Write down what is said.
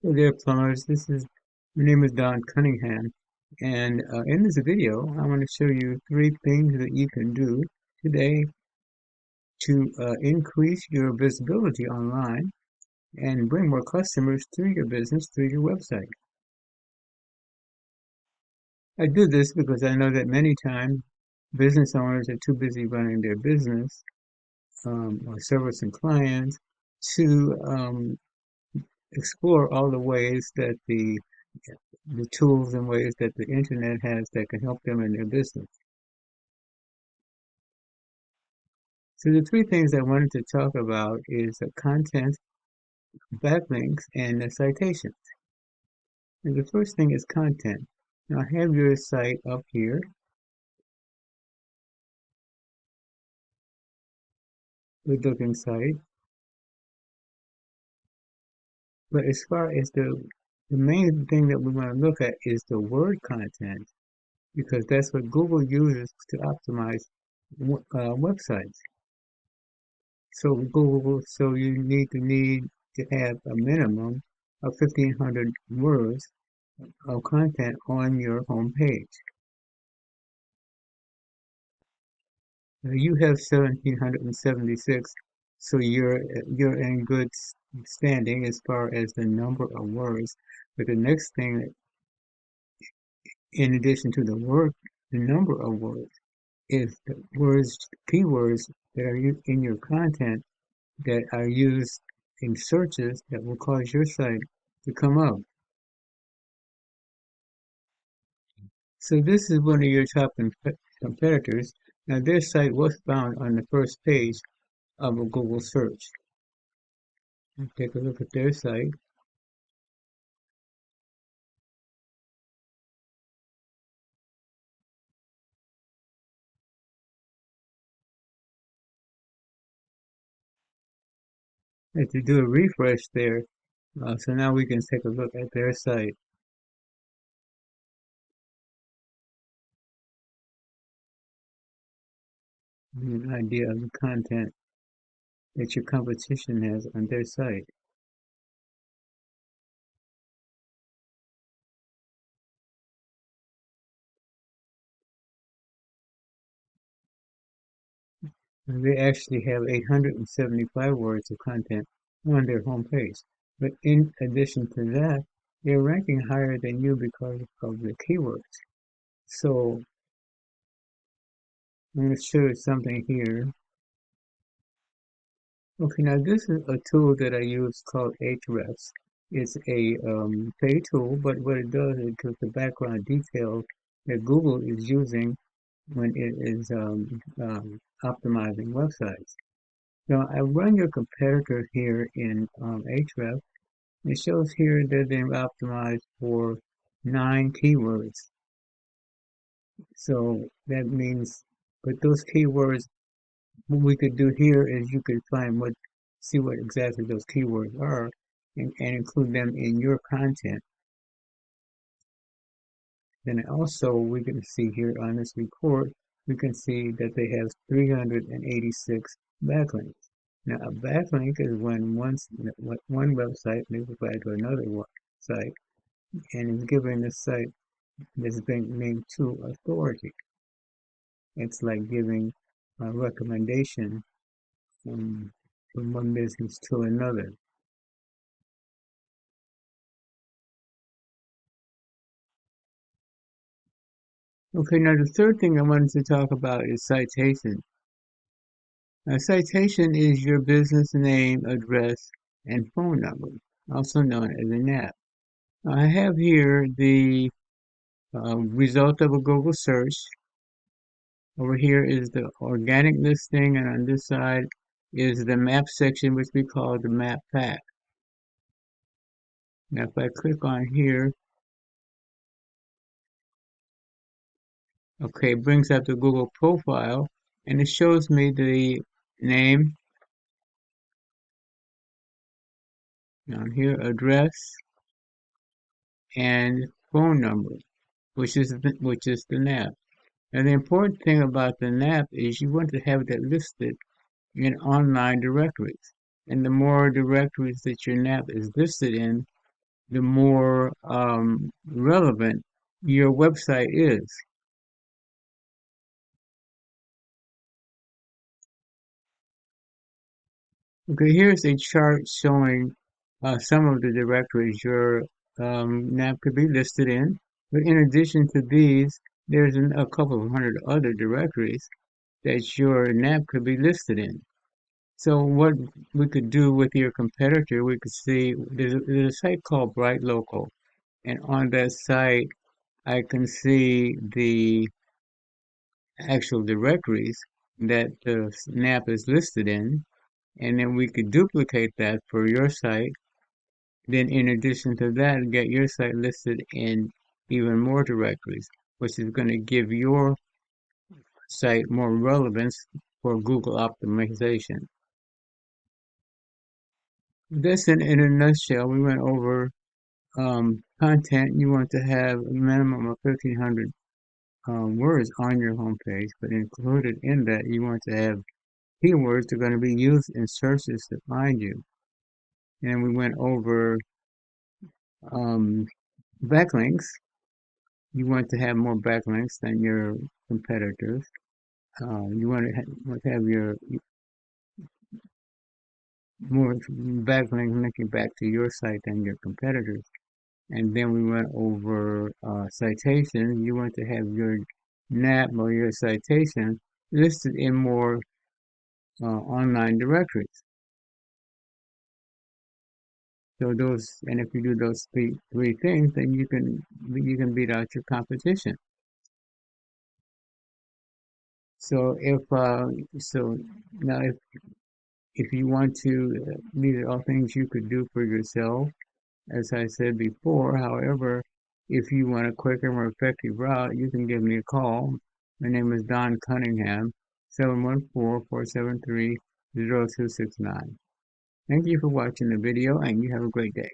Hey there, plumbers. My name is Don Cunningham, and in this video, I want to show you three things that you can do today to increase your visibility online and bring more customers to your business through your website. I do this because I know that many times business owners are too busy running their business or servicing clients to explore all the ways that the tools and ways that the internet has that can help them in their business. So the three things I wanted to talk about is the content, backlinks, and the citations. And the first thing is content. Now I have your site up here, good looking site. But as far as the main thing that we want to look at is the word content, because that's what Google uses to optimize websites. So you need to have a minimum of 1,500 words of content on your home page. Now you have 1,776, so you're in good standing as far as the number of words. But the next thing, in addition to the number of words, is the keywords that are in your content that are used in searches that will cause your site to come up. So this is one of your top competitors. Now their site was found on the first page of a Google search. Take a look at their site. If you do a refresh there, so now we can take a look at their site. An idea of the content that your competition has on their site. And they actually have 875 words of content on their homepage. But in addition to that, they're ranking higher than you because of the keywords. So I'm going to show you something here. Okay, now this is a tool that I use called Ahrefs. It's a paid tool, but what it does is it gives the background details that Google is using when it is optimizing websites. Now I run your competitor here in Ahrefs. It shows here that they've optimized for 9 keywords. So that means, but those keywords, what we could do here is you could see what exactly those keywords are and include them in your content. Then also we can see here on this report, we can see that they have 386 backlinks. Now a backlink is when one website links back to another site and is giving the site this being linked to authority. It's like giving a recommendation from one business to another. Okay, now the third thing I wanted to talk about is citation. Now, citation is your business name, address, and phone number, also known as an app. I have here the result of a Google search. Over here is the organic listing, and on this side is the map section, which we call the map pack. Now, if I click on here, okay, it brings up the Google profile, and it shows me the name down here, address, and phone number, which is the NAP. And the important thing about the NAP is you want to have that listed in online directories. And the more directories that your NAP is listed in, the more relevant your website is. Okay, here's a chart showing some of the directories your NAP could be listed in. But in addition to these, there's a couple of hundred other directories that your NAP could be listed in. So what we could do with your competitor, we could see there's a site called Bright Local, and on that site, I can see the actual directories that the NAP is listed in, and then we could duplicate that for your site. Then in addition to that, get your site listed in even more directories, which is going to give your site more relevance for Google optimization. This in a nutshell, we went over content. You want to have a minimum of 1,500 words on your homepage, but included in that, you want to have keywords that are going to be used in searches to find you. And we went over um, backlinks. You want to have more backlinks than your competitors. You want to have your more backlinks linking back to your site than your competitors. And then we went over citations. You want to have your NAP or your citation listed in more online directories. So those, and if you do those three things, then you can beat out your competition. So so now if you want to, these are all things you could do for yourself. As I said before, however, if you want a quicker, more effective route, you can give me a call. My name is Don Cunningham, 714-473-0269. Thank you for watching the video, and you have a great day.